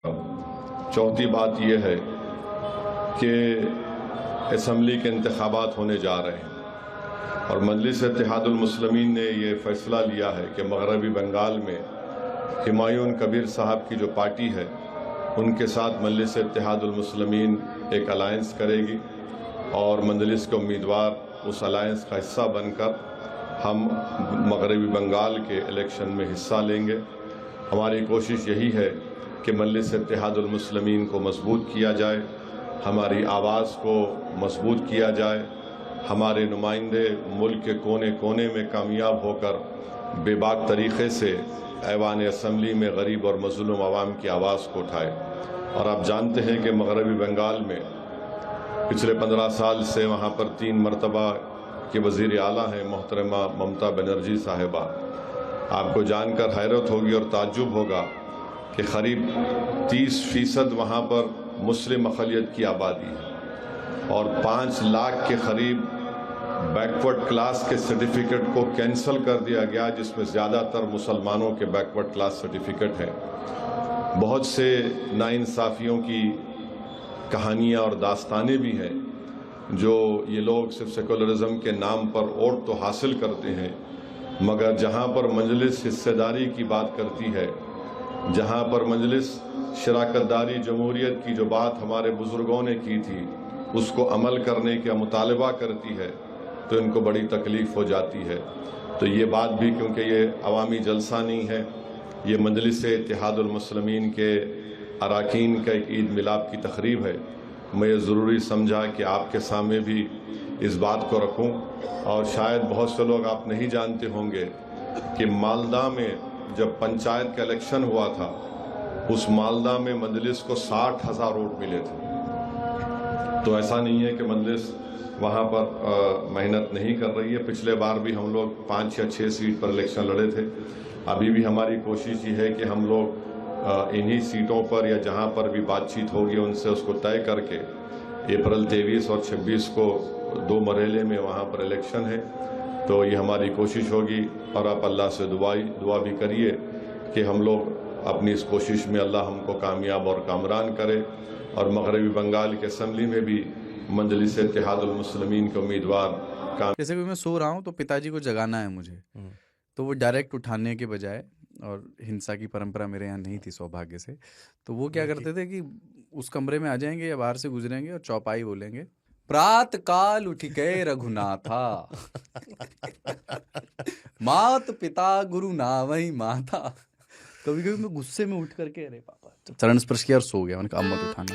चौथी बात यह है कि असम्बली के इंतखाबात होने जा रहे हैं और मजलिस इत्तेहादुल मुस्लिमीन ने ये फ़ैसला लिया है कि मगरबी बंगाल में हुमायूं कबीर साहब की जो पार्टी है उनके साथ मजलिस इत्तेहादुल मुस्लिमीन एक अलायंस करेगी और मजलिस के उम्मीदवार उस अलायंस का हिस्सा बनकर हम मगरबी बंगाल के इलेक्शन में हिस्सा लेंगे। हमारी कोशिश यही है कि मजलिस इत्तेहादुल मुस्लिमीन को मजबूत किया जाए, हमारी आवाज़ को मजबूत किया जाए, हमारे नुमाइंदे मुल्क के कोने कोने में कामयाब होकर बेबाक तरीक़े से ऐवान असम्बली में गरीब और मज़लूम आवाम की आवाज़ को उठाए। और आप जानते हैं कि मगरबी बंगाल में पिछले 15 साल से वहाँ पर 3 मरतबा के वज़ीर आला हैं मोहतरमा ममता बनर्जी साहिबा। आपको जानकर हैरत होगी और ताज्जुब होगा कि क़रीब 30% वहाँ पर मुस्लिम अक़लियत की आबादी है और 5 लाख के करीब बैकवर्ड क्लास के सर्टिफिकेट को कैंसिल कर दिया गया, जिसमें ज़्यादातर मुसलमानों के बैकवर्ड क्लास सर्टिफिकेट हैं। बहुत से नाइंसाफ़ियों की कहानियाँ और दास्तानें भी हैं जो ये लोग सिर्फ सेकुलरिज़म के नाम पर वोट तो हासिल करते हैं, मगर जहाँ पर मजलिस हिस्सेदारी की बात करती है, जहाँ पर मजलिस शराकतदारी जमहूरियत की जो बात हमारे बुज़ुर्गों ने की थी उसको अमल करने का मुतालबा करती है, तो इनको बड़ी तकलीफ़ हो जाती है। तो ये बात भी, क्योंकि ये अवामी जलसा नहीं है, ये मजलिस इत्तेहादुल मुस्लिमीन के अरकान का एक ईद मिलाद की तकरीब है, मैं ये ज़रूरी समझा कि आपके सामने भी इस बात को रखूं। और शायद बहुत से लोग आप नहीं जानते होंगे कि मालदा में जब पंचायत का इलेक्शन हुआ था, उस मालदा में मजलिस को 60,000 वोट मिले थे। तो ऐसा नहीं है कि मजलिस वहाँ पर मेहनत नहीं कर रही है। पिछले बार भी हम लोग 5 या 6 सीट पर इलेक्शन लड़े थे। अभी भी हमारी कोशिश ये है कि हम लोग इन्हीं सीटों पर या जहाँ पर भी बातचीत होगी उनसे उसको तय करके अप्रैल 23 और 26 को 2 मरहले में वहाँ पर इलेक्शन है। तो ये हमारी कोशिश होगी और आप अल्लाह से दुआ भी करिए कि हम लोग अपनी इस कोशिश में अल्लाह हमको कामयाब और कामरान करे और मगरबी बंगाल के असम्बली में भी मजलिस इत्तेहादुल मुस्लिमीन के उम्मीदवार जैसे कि मैं सो रहा हूँ तो पिताजी को जगाना है मुझे, तो वो डायरेक्ट उठाने के बजाय, और हिंसा की परंपरा मेरे यहाँ नहीं थी सौभाग्य से, तो वो क्या करते थे कि उस कमरे में आ जाएंगे या बाहर से गुजरेंगे और चौपाई बोलेंगे, प्रात काल उठिके रघुनाथा मात पिता गुरु नावई माता। कभी कभी मैं गुस्से में उठ करके अरे पापा चरण स्पर्श किया और सो गया। मैंने कहा अब मत उठाना।